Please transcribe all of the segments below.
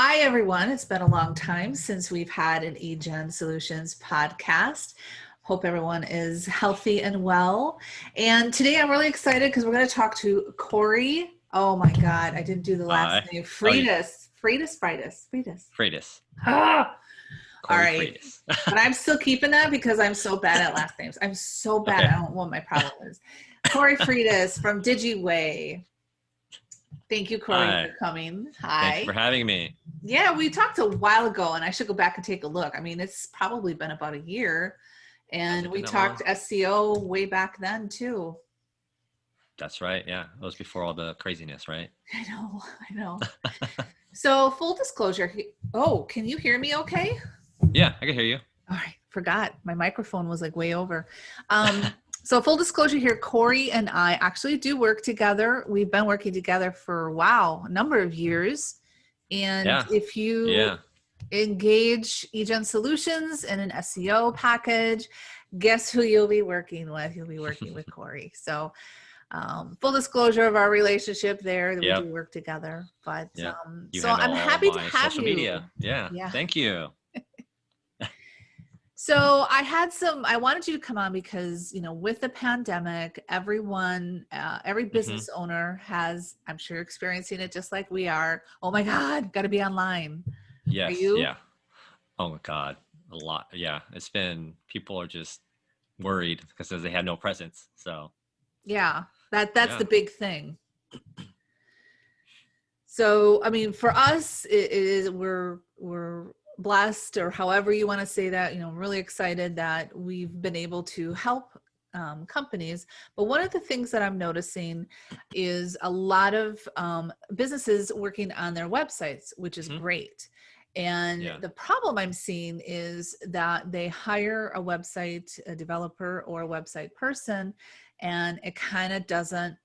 Hi, everyone. It's been a long time since we've had an eGen Solutions podcast. Hope everyone is healthy and well. And today I'm really excited because we're going to talk to Cory. Oh my God, I didn't do the last name. Freitas. Freitas. Ah, all Cory right. Freitas. But I'm still keeping that because I'm so bad at last names. I'm so bad. Okay. I don't know what my problem is. Cory Freitas from Digiwei. Thank you, Cory, Hi. for coming. Thank you Hi. for having me. Yeah, we talked a while ago, and I should go back and take a look. I mean, it's probably been about a year, Has and it we been that long? talked SEO way back then too. That's right. Yeah. It was before all the craziness, right? I know. So full disclosure. Oh, can you hear me okay? Yeah, I can hear you. All right, forgot. My microphone was like way over. So full disclosure here, Cory and I actually do work together. We've been working together for, wow, a number of years. And Yeah. if you Yeah. engage eGen Solutions in an SEO package, guess who you'll be working with? You'll be working with Cory. So full disclosure of our relationship there, that we Yep. do work together. But Yeah. You so handle I'm all happy to my have social you. media. Yeah. Yeah. Thank you. So I wanted you to come on because, with the pandemic, everyone, every hmm business owner has, I'm sure, experiencing it just like we are. Oh my God, got to be online. Are Yes. you? Yeah. Oh my God. A lot. Yeah. People are just worried because they had no presence. So Yeah, that's yeah. the big thing. So, I mean, for us, it is we're blessed, or however you want to say that. I'm really excited that we've been able to help companies. But one of the things that I'm noticing is a lot of businesses working on their websites, which is hmm great. And Yeah. the problem I'm seeing is that they hire a developer or a website person, and it kind of doesn't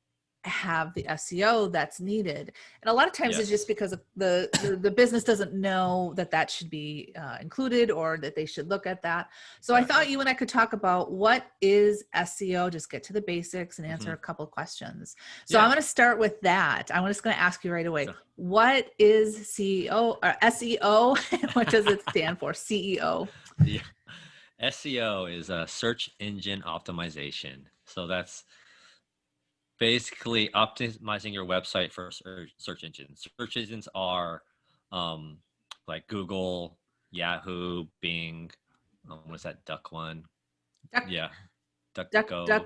have the SEO that's needed. And a lot of times it's just Yes. because the business doesn't know that should be included, or that they should look at that. So I thought Exactly. you and I could talk about what is SEO, just get to the basics and answer hmm a couple of questions. So I'm Yeah. going to start with that. I'm just going to ask you right away. So, What is CEO or SEO? What does it stand for? CEO. yeah. SEO is a search engine optimization. So that's basically optimizing your website for search engines. Search engines are um, like Google, Yahoo, Bing. What's that duck one? Duck, Yeah, duck,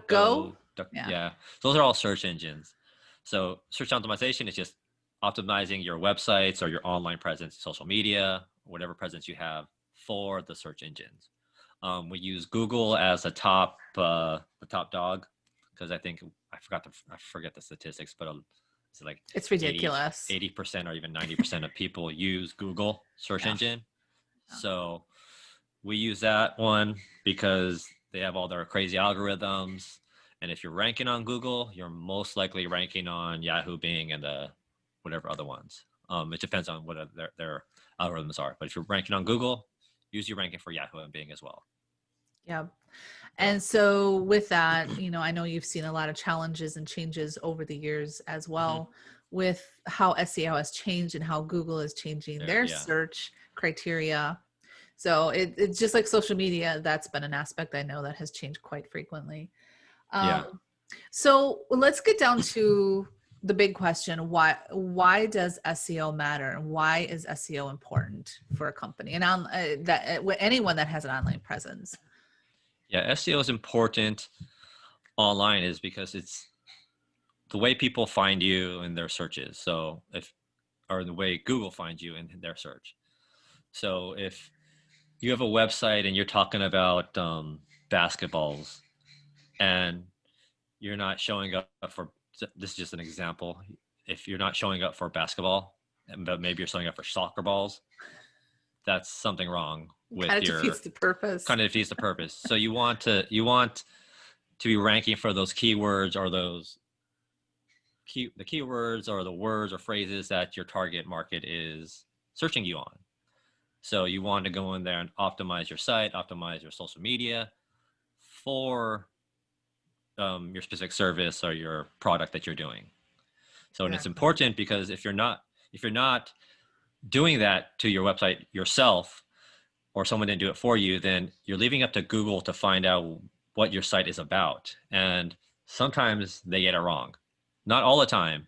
go. Duck. Yeah. Yeah, those are all search engines. So search optimization is just optimizing your websites or your online presence, social media, whatever presence you have for the search engines. We use Google as the top dog, because I forget the statistics, but it's like It's 80, ridiculous. 80% or even 90% of people use Google search Yeah. engine. So we use that one because they have all their crazy algorithms. And if you're ranking on Google, you're most likely ranking on Yahoo, Bing, and the whatever other ones. It depends on what their algorithms are. But if you're ranking on Google, usually ranking for Yahoo and Bing as well. Yeah. So And so with that, I know you've seen a lot of challenges and changes over the years as mhm, well, with how SEO has changed and how Google is changing their yeah, search criteria. So it's just like social media. That's been an aspect I know that has changed quite frequently. yeah, So let's get down to the big question. Why does SEO matter? And why is SEO important for a company and anyone that has an online presence? yeah. SEO is important online is because it's the way people find you in their searches. So or the way Google finds you in their search. So if you have a website and you're talking about basketballs, and you're not showing up for, this is just an example. If you're not showing up for basketball, but maybe you're showing up for soccer balls, that's something wrong Kind with of defeats your, the purpose. kind of defeats the purpose. So you want to be ranking for those keywords, or the keywords or the words or phrases that your target market is searching you on. So you want to go in there and optimize your site, optimize your social media for your specific service or your product that you're doing. So, and Yeah. it's important because if you're not doing that to your website yourself, or someone didn't do it for you, then you're leaving up to Google to find out what your site is about. And sometimes they get it wrong. Not all the time.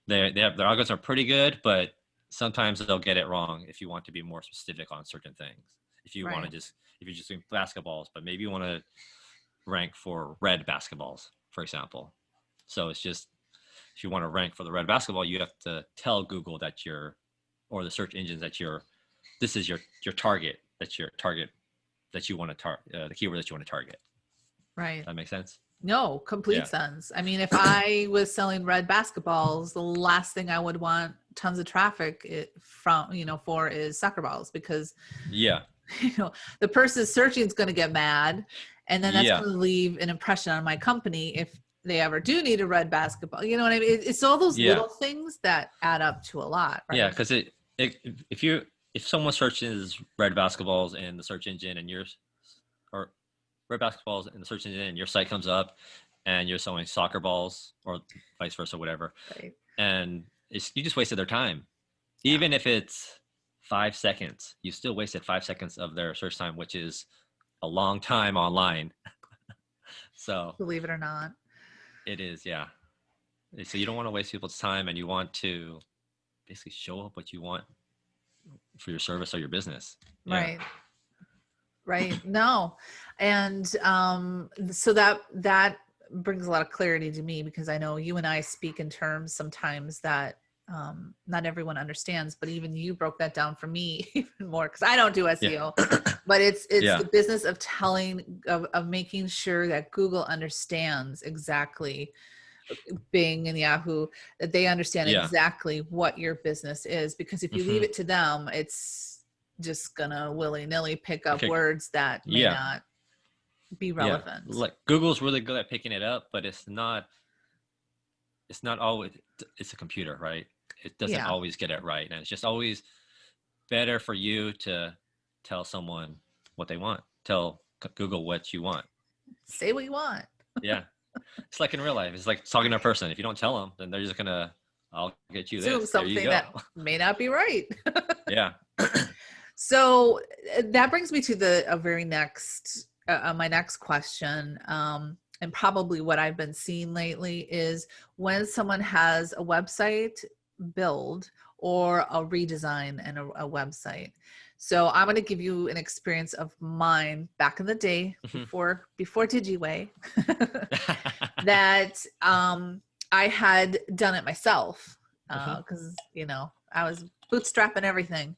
Their algorithms are pretty good, but sometimes they'll get it wrong if you want to be more specific on certain things. If you want to Right. if you're just doing basketballs, but maybe you want to rank for red basketballs, for example. So it's just, if you want to rank for the red basketball, you have to tell Google that or the search engines that this is your target, that's your target that you want to target, the keyword that you want to target. Right. That makes sense? No, complete sense. I mean, if I was selling red basketballs, the last thing I would want tons of traffic for is soccer balls, because Yeah. the person searching is going to get mad, and then that's Yeah. going to leave an impression on my company if they ever do need a red basketball. You know what I mean? It's all those Yeah. little things that add up to a lot, right? Yeah, because if someone searches red basketballs in the search engine and or red basketballs in the search engine and your site comes up and you're selling soccer balls or vice versa, whatever, Right. and you just wasted their time. Yeah. Even if it's 5 seconds, you still wasted 5 seconds of their search time, which is a long time online. So Believe it or not. it is, yeah. So you don't want to waste people's time, and you want to basically show up what you want for your service or your business. Yeah. Right. Right. No. And so that brings a lot of clarity to me, because I know you and I speak in terms sometimes that not everyone understands, but even you broke that down for me even more, because I don't do SEO. Yeah. But it's Yeah. the business of of making sure that Google understands exactly, Bing and Yahoo, that they understand exactly what your business is. Because if you leave it to them, it's just gonna willy-nilly pick up words that may not be relevant. Yeah. Like Google's really good at picking it up, but it's not always, it's a computer, right? It doesn't always get it right. And it's just always better for you to tell someone what they want. Tell Google what you want. Say what you want. Yeah. It's like in real life. It's like talking to a person. If you don't tell them, then they're just gonna, I'll get you Assume this. There you something go. that may not be right. Yeah. So that brings me to my next question. And probably what I've been seeing lately is when someone has a website build or a redesign and a website. So I'm going to give you an experience of mine back in the day before Digiwei that I had done it myself because I was bootstrapping everything.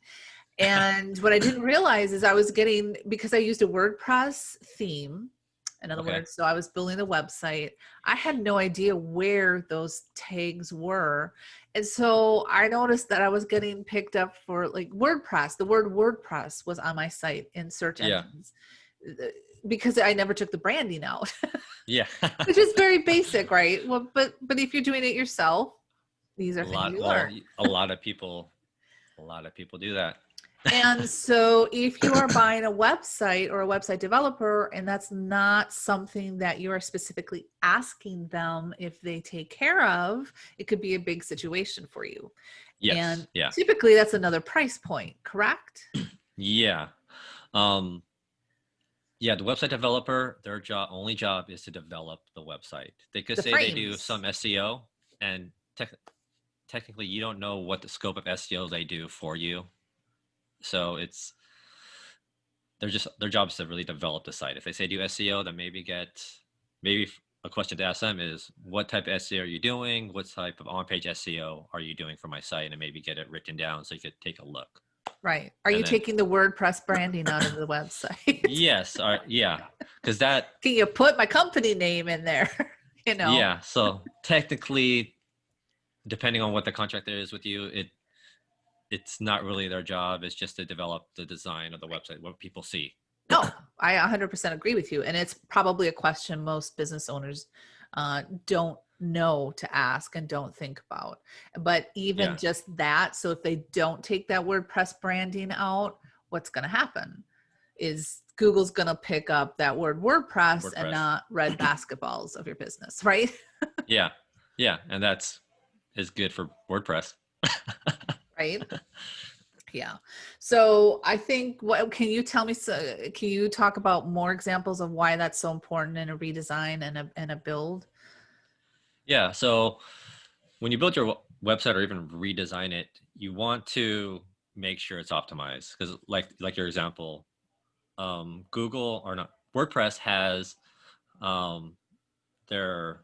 And what I didn't realize is I was getting, because I used a WordPress theme, in other words, so I was building the website. I had no idea where those tags were. And so I noticed that I was getting picked up for like WordPress. The word WordPress was on my site in search engines because I never took the branding out. Yeah. Which is very basic, right? Well, but if you're doing it yourself, these are things you learn. A lot of people do that. And so if you are buying a website or a website developer, and that's not something that you are specifically asking them if they take care of, it could be a big situation for you. Yes. And yeah. typically that's another price point, correct? Yeah. Yeah, the website developer, their only job is to develop the website. They could say they do some SEO, and technically you don't know what the scope of SEO they do for you. So their job is to really develop the site. If they say do SEO, then maybe a question to ask them is, what type of SEO are you doing? What type of on-page SEO are you doing for my site? And maybe get it written down so you could take a look. Right. Are you taking the WordPress branding out of the website? Yes. Yeah. Because that. Can you put my company name in there? Yeah. So technically, depending on what the contract is with you, it's not really their job. It's just to develop the design of the website, what people see. No, I 100% agree with you. And it's probably a question most business owners don't know to ask and don't think about. But even just that, so if they don't take that WordPress branding out, what's going to happen is Google's going to pick up that word WordPress and not red basketballs of your business, right? Yeah. And that's good for WordPress. Right. Yeah. So I think, what can you tell me? So, can you talk about more examples of why that's so important in a redesign and a build? Yeah. So when you build your website or even redesign it, you want to make sure it's optimized because, like your example, Google or not WordPress has um, their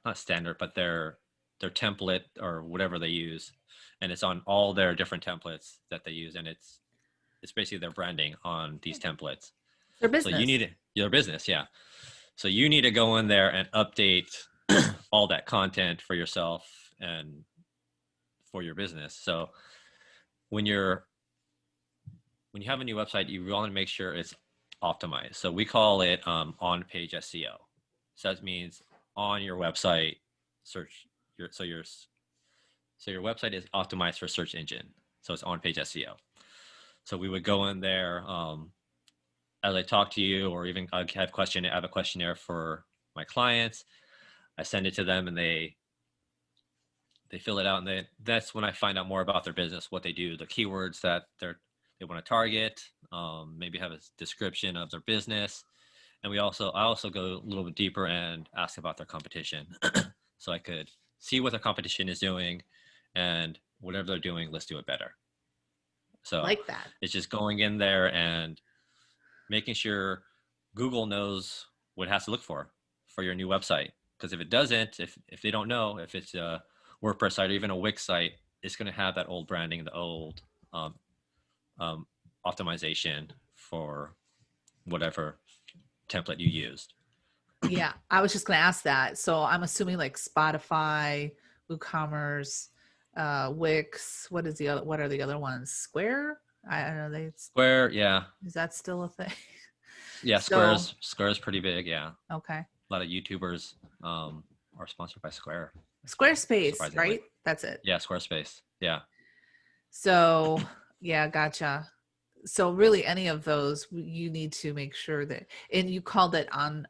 not standard, but their template or whatever they use, and it's on all their different templates that they use, and it's basically their branding on these templates. Their So you business. need your business, yeah. So you need to go in there and update all that content for yourself and for your business. So when you're when you have a new website, you want to make sure it's optimized. So we call it on-page SEO. So that means on your website, search your so your website is optimized for search engine. So it's on-page SEO. So we would go in there as I talk to you, or even I have a questionnaire for my clients. I send it to them, and they fill it out, and that's when I find out more about their business, what they do, the keywords that they want to target, maybe have a description of their business, and I also go a little bit deeper and ask about their competition, so I could see what their competition is doing, and whatever they're doing, let's do it better. So Like that. it's just going in there and making sure Google knows what it has to look for your new website. Because if it doesn't, if they don't know, if it's a WordPress site or even a Wix site, it's going to have that old branding, the old um, um, optimization for whatever template you used. Yeah, I was just going to ask that. So I'm assuming like Spotify, WooCommerce, Wix. What are the other ones? Square? I don't know. Square, yeah, Is that still a thing? yeah. So, Square is pretty big. Yeah, okay. a lot of YouTubers are sponsored by Square, Squarespace, surprisingly. right? That's it. Yeah, Squarespace. Yeah. So, yeah, gotcha. So really any of those you need to make sure that, and you called it on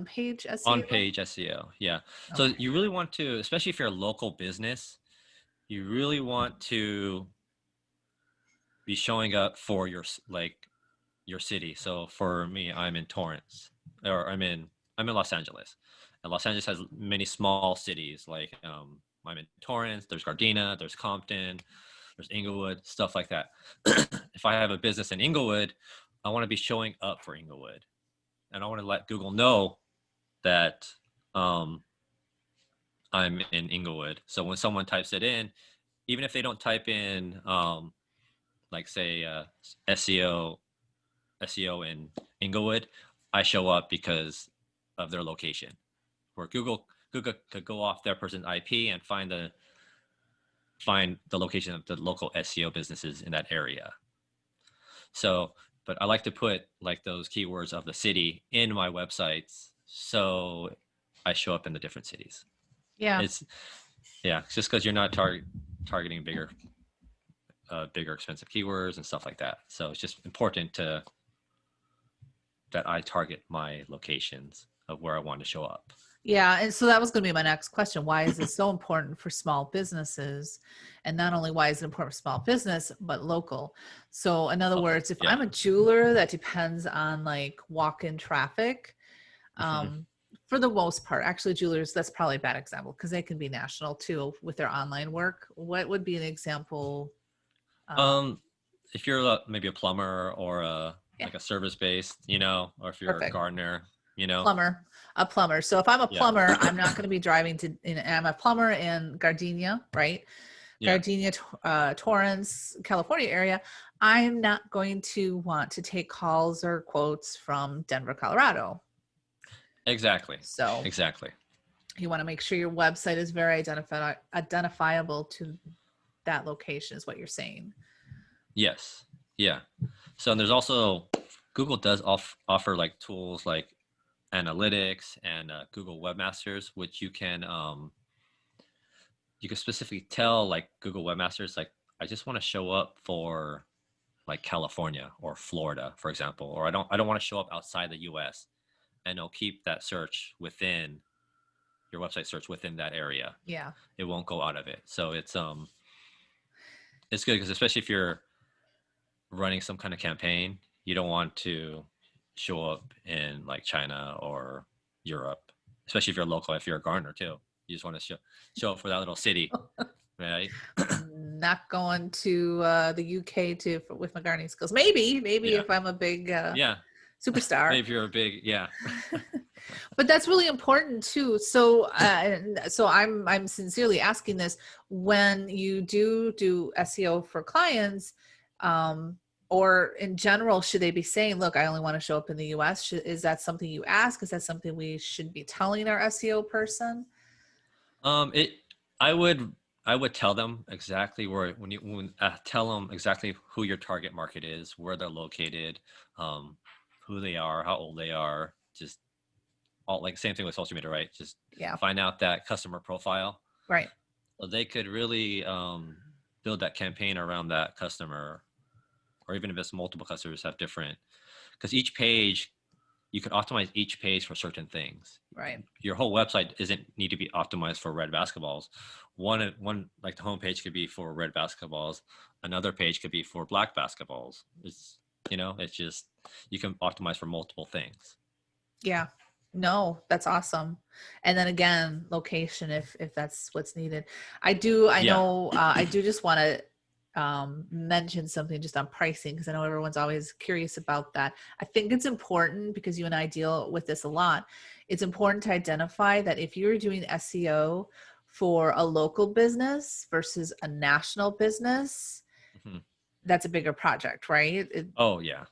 page On SEO? page SEO. Yeah. So Okay. you really want to, especially if you're a local business, you really want to be showing up for your city. So for me, I'm in Torrance, or I'm in Los Angeles, and Los Angeles has many small cities. Like I'm in Torrance. There's Gardena. There's Compton. There's Inglewood. Stuff like that. If I have a business in Inglewood, I want to be showing up for Inglewood, and I want to let Google know that um, I'm in Inglewood. So when someone types it in, even if they don't type in like say SEO SEO in Inglewood, I show up because of their location. Where Google could go off their person's IP and find the location of the local SEO businesses in that area. So, but I like to put like those keywords of the city in my websites so I show up in the different cities. Yeah. It's yeah, it's just because you're not targeting bigger expensive keywords and stuff like that. So it's just important that I target my locations of where I want to show up. Yeah. And so that was going to be my next question. Why is this so important for small businesses? And not only why is it important for small business, but local. So in other Local, words, if yeah. I'm a jeweler that depends on like walk-in traffic, Mhm. um, for the most part, actually jewelers, that's probably a bad example because they can be national too with their online work. What would be an example? Um, Um, if you're maybe a plumber or yeah, like a service based, or if you're a perfect. gardener, A plumber. So if I'm a yeah, plumber, I'm not going to be driving to, and I'm a plumber in Gardenia, right? yeah, Gardenia, Torrance, California area. I'm not going to want to take calls or quotes from Denver, Colorado. exactly, So exactly. you want to make sure your website is very identifiable to that location is what you're saying. Yes, yeah. So and there's also Google does offer like tools like analytics and Google Webmasters, which you can specifically tell like Google Webmasters like I just want to show up for like California or Florida, for example, or I don't want to show up outside the US, and it'll keep that search within your website search within that area. Yeah. It won't go out of it. So it's good because especially if you're running some kind of campaign, you don't want to show up in like China or Europe, especially if you're local. If you're a gardener too, you just want to show up for that little city, right? Not going to the UK with my gardening skills. Maybe Yeah, if I'm a big yeah. superstar. Maybe if you're a big, yeah. But that's really important too. So, so I'm sincerely asking this: when you do SEO for clients, um, or in general, should they be saying, "Look, I only want to show up in the U.S." Is that something you ask? Is that something we should be telling our SEO person? It. I would. I would tell them exactly where tell them exactly who your target market is, where they're located, um, who they are, how old they are. Just all like same thing with social media, right? Just Yeah, find out that customer profile, right. so they could really build that campaign around that customer, or even if it's multiple customers have different, because each page you can optimize each page for certain things. Right. Your whole website doesn't need to be optimized for red basketballs. One like the homepage could be for red basketballs. Another page could be for black basketballs. It's just you can optimize for multiple things. Yeah. No, that's awesome. And then again, location if that's what's needed. I Yeah. know I do just want to mention something just on pricing because I know everyone's always curious about that. I think it's important because you and I deal with this a lot. It's important to identify that if you're doing SEO for a local business versus a national business, Mhm. that's a bigger project, right? Oh yeah.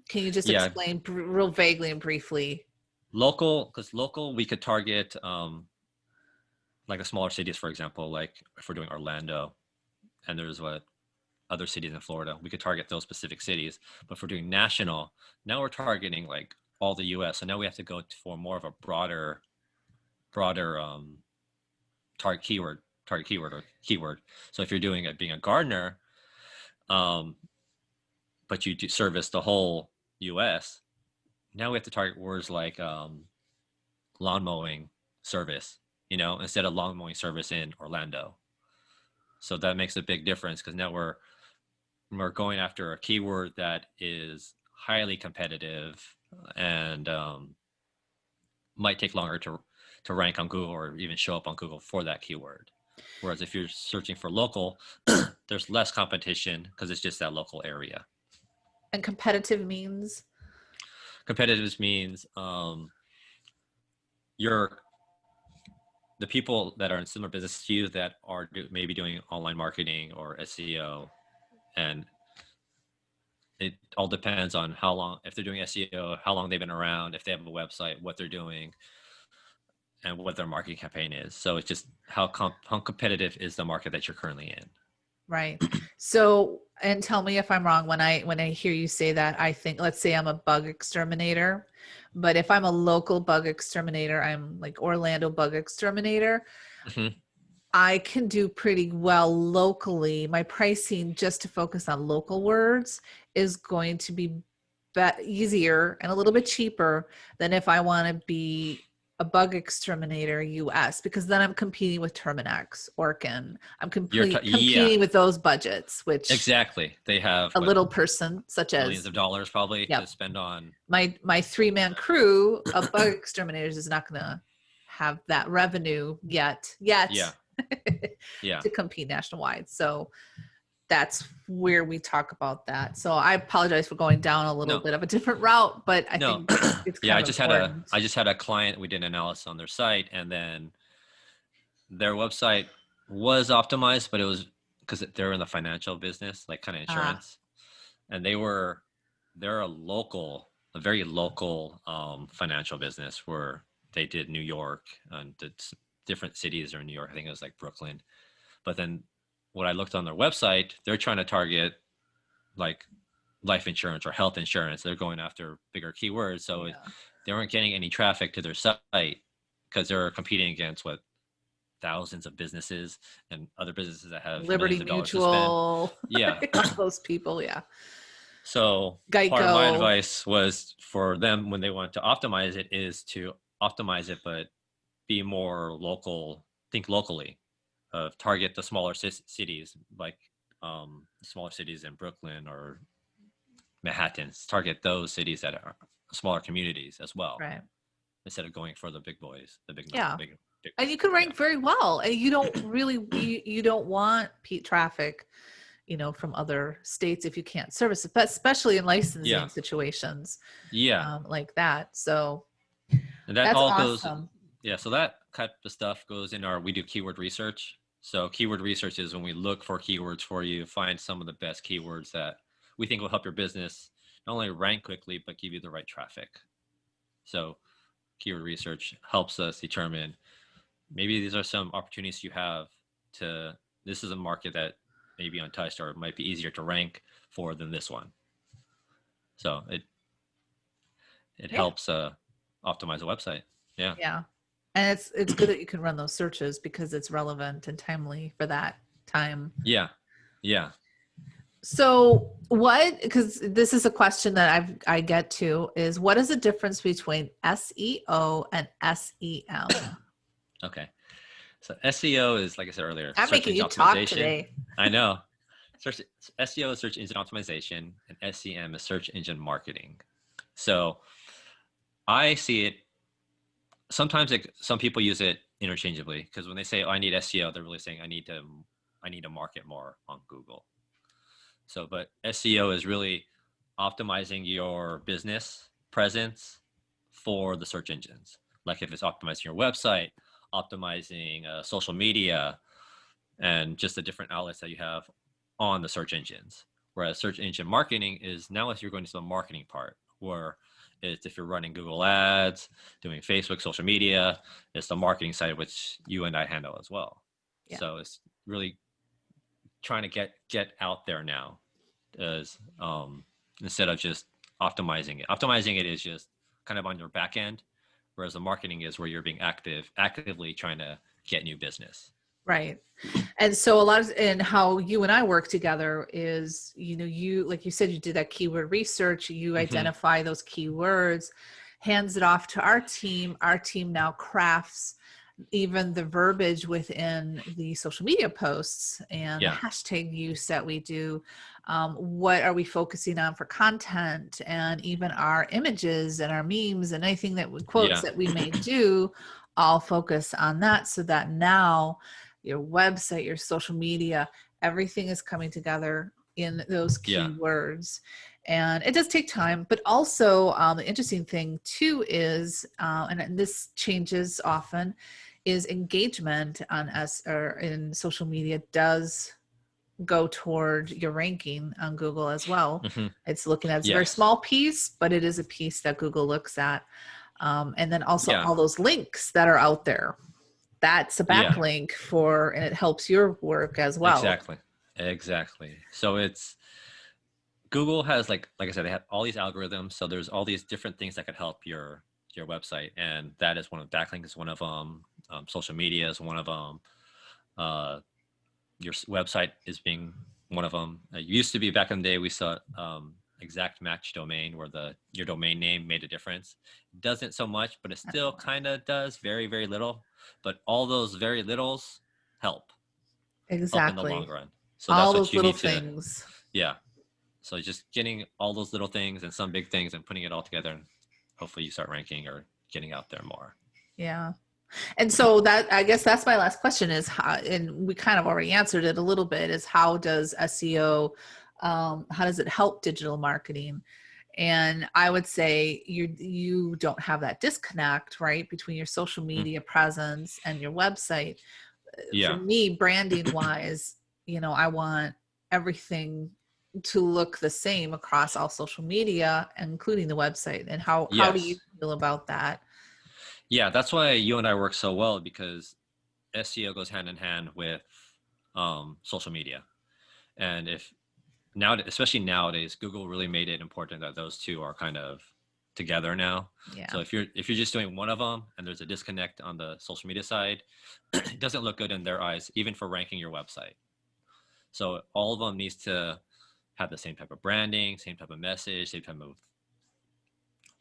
Can you just Yeah. explain real vaguely and briefly? Local, because local we could target like the smaller cities, for example, like if we're doing Orlando and there's what other cities in Florida, we could target those specific cities. But if we're doing national, now we're targeting like all the US. So now we have to go for more of a broader target keyword. So if you're doing it being a gardener, um, but you do service the whole US, now we have to target words like lawn mowing service, instead of lawn mowing service in Orlando. So that makes a big difference because now we're going after a keyword that is highly competitive and might take longer to rank on Google or even show up on Google for that keyword. Whereas if you're searching for local, there's less competition because it's just that local area. And competitive means? Competitive means you're the people that are in similar business to you that are maybe doing online marketing or SEO, and it all depends on how long, if they're doing SEO, how long they've been around, if they have a website, what they're doing, and what their marketing campaign is. So it's just how competitive is the market that you're currently in. Right. So, and tell me if I'm wrong when I hear you say that, I think, let's say I'm a bug exterminator, but if I'm a local bug exterminator, I'm like Orlando bug exterminator, Mhm. I can do pretty well locally. My pricing just to focus on local words is going to be easier and a little bit cheaper than if I want to be a bug exterminator US, because then I'm competing with Terminex, Orkin. I'm Yeah, competing with those budgets, which exactly. They have a what, little person such millions as, of dollars probably to yep, spend on. my 3-man crew of bug exterminators is not going to have that revenue yet Yeah, yeah. to compete national wide. So that's where we talk about that. So I apologize for going down a little No, bit of a different route, but I no. think it's Yeah, kind I of just had a important. I just had a client. We did an analysis on their site, and then their website was optimized, but it was because they're in the financial business, like kind of Ah, insurance, and they're a very local financial business where they did New York and did different cities or New York. I think it was like Brooklyn. But then what I looked on their website, they're trying to target like life insurance or health insurance. They're going after bigger keywords, so yeah. they weren't getting any traffic to their site because they're competing against what thousands of businesses and other businesses that have Liberty millions of dollars to spend. Mutual, Yeah. all those people. Yeah. So part of my Geico. advice was for them when they want to optimize it is to optimize it, but be more local, think locally, target the smaller cities, like smaller cities in Brooklyn or Manhattans, target those cities that are smaller communities as well, Right. instead of going for the big boys, the big Yeah. big And you can yeah. rank very well. And you don't really, you don't want peak traffic, from other states if you can't service it, but especially in licensing Yeah. situations Yeah. like that. So And that that's all goes, awesome. yeah. So that type of stuff goes in we do keyword research. So keyword research is when we look for keywords for you, find some of the best keywords that we think will help your business not only rank quickly, but give you the right traffic. So keyword research helps us determine maybe these are some opportunities you have this is a market that may be untouched or might be easier to rank for than this one. So it Yeah. helps optimize a website. Yeah. Yeah. And it's good that you can run those searches because it's relevant and timely for that time. Yeah. Yeah. So because this is a question that I get to, is what is the difference between SEO and SEM? Okay. So SEO is, like I said earlier, I'm search making you engine talk optimization. today. I know. SEO is search engine optimization, and SEM is search engine marketing. So I see it sometimes. Some people use it interchangeably, because when they say, "Oh, I need SEO," they're really saying, "I need to market more on Google." So, but SEO is really optimizing your business presence for the search engines. Like if it's optimizing your website, optimizing social media, and just the different outlets that you have on the search engines. Whereas search engine marketing is now, if you're going to the marketing part, where it's if you're running Google ads, doing Facebook, social media, it's the marketing side, which you and I handle as well. Yeah. So it's really trying to get out there now, as instead of just optimizing it. Optimizing it is just kind of on your back end, whereas the marketing is where you're being actively trying to get new business. Right. And so and how you and I work together is, you, like you said, you did that keyword research, you Mm-hmm. identify those keywords, hands it off to our team. Our team now crafts even the verbiage within the social media posts and the Yeah. hashtag use that we do. What are we focusing on for content, and even our images and our memes and anything that quotes Yeah. that we may do, all focus on that, so that now your website, your social media, everything is coming together in those Yeah. keywords. And it does take time, but also the interesting thing too is, and this changes often, is engagement on us or in social media does go toward your ranking on Google as well. Mm-hmm. It's a very Yes. small piece, but it is a piece that Google looks at. And then also Yeah. all those links that are out there. That's a Yeah. backlink and it helps your work as well. Exactly. Exactly. So it's Google has, like I said, they have all these algorithms. So there's all these different things that could help your website, and that is one of backlink is one of them. Social media is one of them. Uh, your website is being one of them. It used to be, back in the day, we saw exact match domain, where your domain name made a difference. It doesn't so much, but it still kind of does, very, very little. But all those very littles help in the long Exactly. run. So All that's what those you little need to, things. yeah. So just getting all those little things and some big things and putting it all together, and hopefully you start ranking or getting out there more. Yeah. And so that, I guess that's my last question is how, and we kind of already answered it a little bit, is how does SEO, how does it help digital marketing? And I would say you don't have that disconnect, right, between your social Mm, media presence and your website. For yeah. me, branding wise, I want everything to look the same across all social media, including the website. And how do you Yes. feel about that? Yeah. That's why you and I work so well, because SEO goes hand in hand with social media. And if now, especially nowadays, Google really made it important that those two are kind of together now. Yeah. So if you're just doing one of them and there's a disconnect on the social media side, it doesn't look good in their eyes, even for ranking your website. So all of them needs to have the same type of branding, same type of message, same type of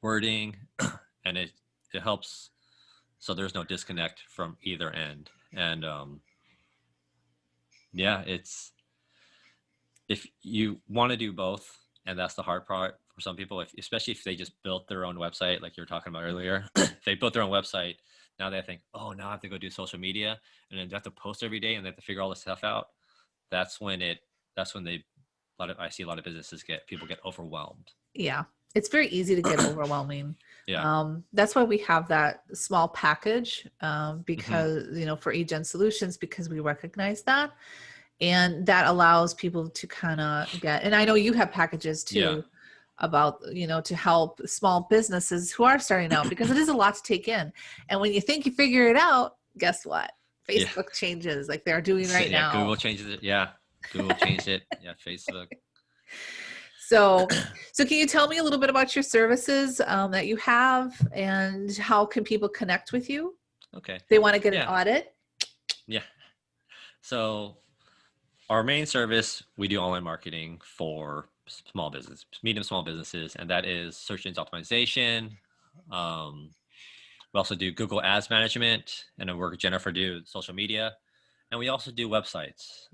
wording, and it helps, so there's no disconnect from either end. And yeah, it's if you want to do both, and that's the hard part for some people, especially if they just built their own website, like you were talking about earlier. If they built their own website, now they think, oh, now I have to go do social media, and then they have to post every day, and they have to figure all this stuff out. That's when I see a lot of businesses people get overwhelmed. Yeah, it's very easy to get overwhelming. Yeah. That's why we have that small package, Hmm. because, for eGen Solutions, because we recognize that. And that allows people to kind of get, and I know you have packages Yeah. too about, to help small businesses who are starting out, because it is a lot to take in. And when you think you figure it out, guess what? Yeah. Facebook changes like they're doing right Yeah. now. Google changes it. Yeah. Google changed it. Yeah. Facebook. So, can you tell me a little bit about your services that you have, and how can people connect with you? Okay. They want to get an Yeah. audit. Yeah. So our main service, we do online marketing for small business, medium small businesses, and that is search engine optimization. We also do Google Ads management, and then work with Jennifer do social media, and we also do websites.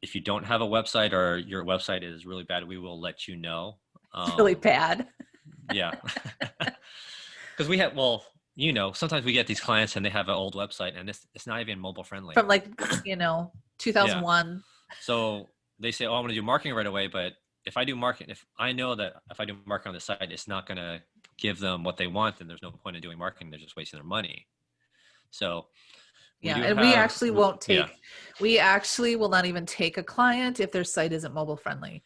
If you don't have a website or your website is really bad, we will let you know. It's really bad. Yeah, because we have, well, sometimes we get these clients and they have an old website and it's not even mobile friendly. From like, Yeah. 2001. So they say, oh, I'm going to do marketing right away. But if I do marketing, if I know that if I do marketing on the site, it's not going to give them what they want, then there's no point in doing marketing. They're just wasting their money. So we Yeah, do and have, yeah, we actually will not even take a client if their site isn't mobile friendly.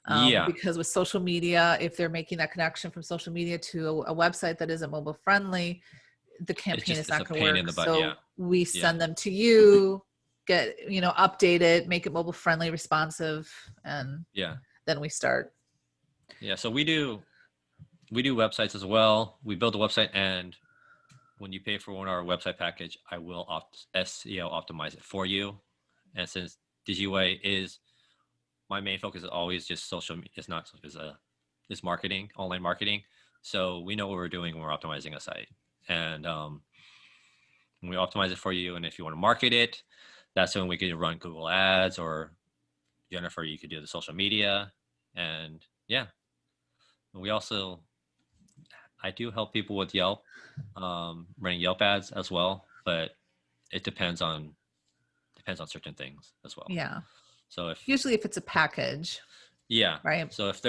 yeah, Because with social media, if they're making that connection from social media to a website that isn't mobile friendly, the campaign is it's not a going to pain in work. the butt. Yeah, So we yeah, send them to you, get, update it, make it mobile friendly, responsive, and yeah, then we start. yeah. So we do websites as well. We build a website, and when you pay for our website package, I will SEO optimize it for you. And since Digiwei is my main focus is always just social. It's not it's marketing, online marketing. So we know what we're doing when we're optimizing a site, and we optimize it for you. And if you want to market it, that's when we can run Google Ads, or Jennifer, you could do the social media, and yeah, we also I do help people with Yelp, running Yelp ads as well, but it depends on certain things as well. Yeah. So Usually if it's a package, yeah, right? so if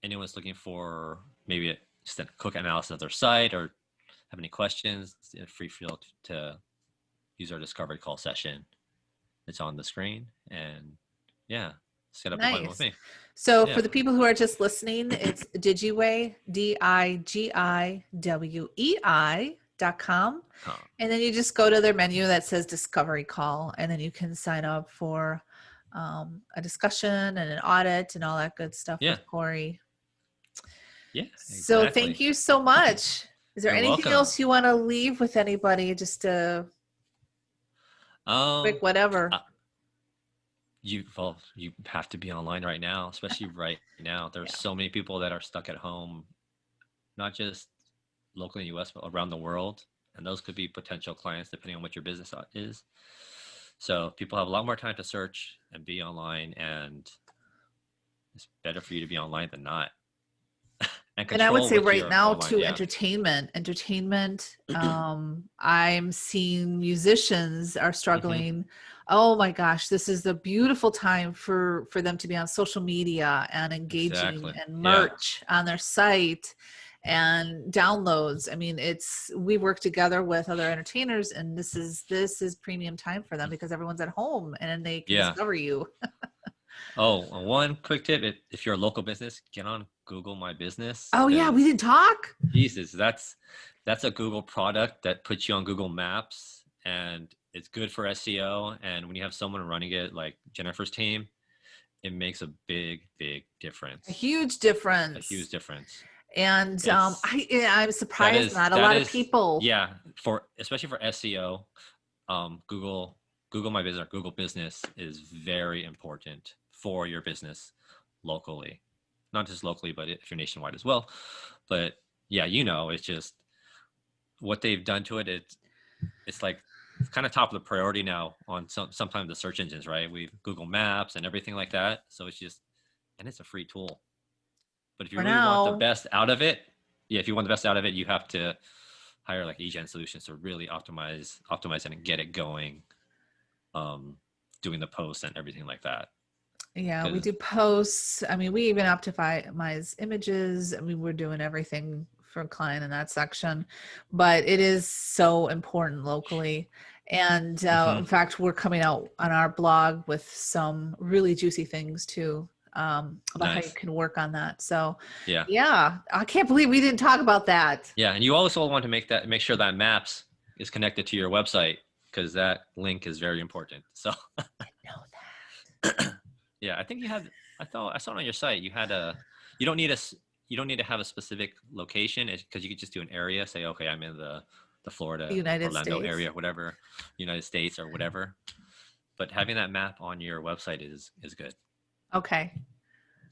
anyone's looking for maybe just a quick analysis of their site or have any questions, free feel to use our discovery call session. It's on the screen, and yeah, set up an appointment with Nice. me. So Yeah. for the people who are just listening, it's Digiwei, Digiwei.com. And then you just go to their menu that says discovery call, and then you can sign up for a discussion and an audit and all that good stuff Yeah. with Cory. Yeah, So thank exactly. you so much. Is there You're anything welcome. else you want to leave with anybody? Just a quick Um, whatever. uh, you have to be online right now, especially right now. There's Yeah. so many people that are stuck at home, not just locally in the US, but around the world. And those could be potential clients depending on what your business is. So people have a lot more time to search and be online, and it's better for you to be online than not. And And I would control say what right you're now online. too, Yeah. entertainment. I'm seeing musicians are Hmm. struggling. Oh my gosh, this is the beautiful time for them to be on social media and engaging, Exactly. and Yeah. merch on their site and downloads. I mean, we work together with other entertainers, and this is premium time for them because everyone's at home and they can Yeah. discover you. Oh, one quick tip: if you're a local business, get on Google My Business, Oh yeah, we because didn't talk. Jesus, that's a Google product that puts you on Google Maps, and it's good for SEO. And when you have someone running it, like Jennifer's team, it makes a big, big A difference. huge A huge difference. difference. And It's I'm that surprised is not a that lot of is people. yeah, especially for SEO. Google My Business or Google Business is very important for your business locally, not just locally, but if you're nationwide as well. But yeah, it's just what they've done to it. It's like it's kind of top of the priority now on sometimes the search engines, right? We've Google Maps and everything like that. So it's just, and it's a free tool. But if you For really want the now, best out of it, yeah, if you want the best out of it, you have to hire like eGen Solutions to really optimize it and get it going, doing the posts and everything like that. yeah, we Because do posts. I mean, we even optimize images. I mean, we're doing everything for a client in that section, but it is so important locally. And in fact, we're coming out on our blog with some really juicy things too, about how you nice, can work on that. So yeah, yeah, I can't believe we didn't talk about that. yeah, and you also want to make sure that Maps is connected to your website because that link is very important. So Know yeah, I think you have. I saw it on your site. You had a. You don't need you don't need to have a specific location because you could just do an area. Say, okay, I'm in the the Florida, United Orlando States. area, whatever, United States or whatever. But having that map on your website is good. Okay.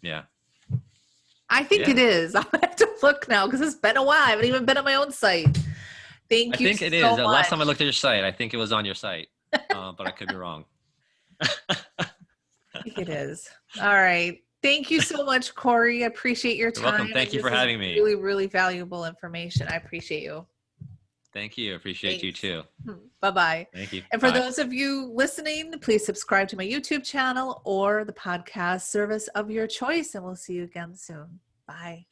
Yeah, I think it yeah. is. I'll have to look now because it's been a while. I haven't even been on my own site. I Thank you think it is. so Last time I much. looked at your site, I think it was on your site, but I could be wrong. I think it is. All right. Thank you so much, Cory. I appreciate your You're time. welcome. And Thank you for this is having me. really, really valuable information. I appreciate you. Thank you. Appreciate you Thanks. too. Bye-bye. Thank you. And for Bye. those of you listening, please subscribe to my YouTube channel or the podcast service of your choice, and we'll see you again soon. Bye.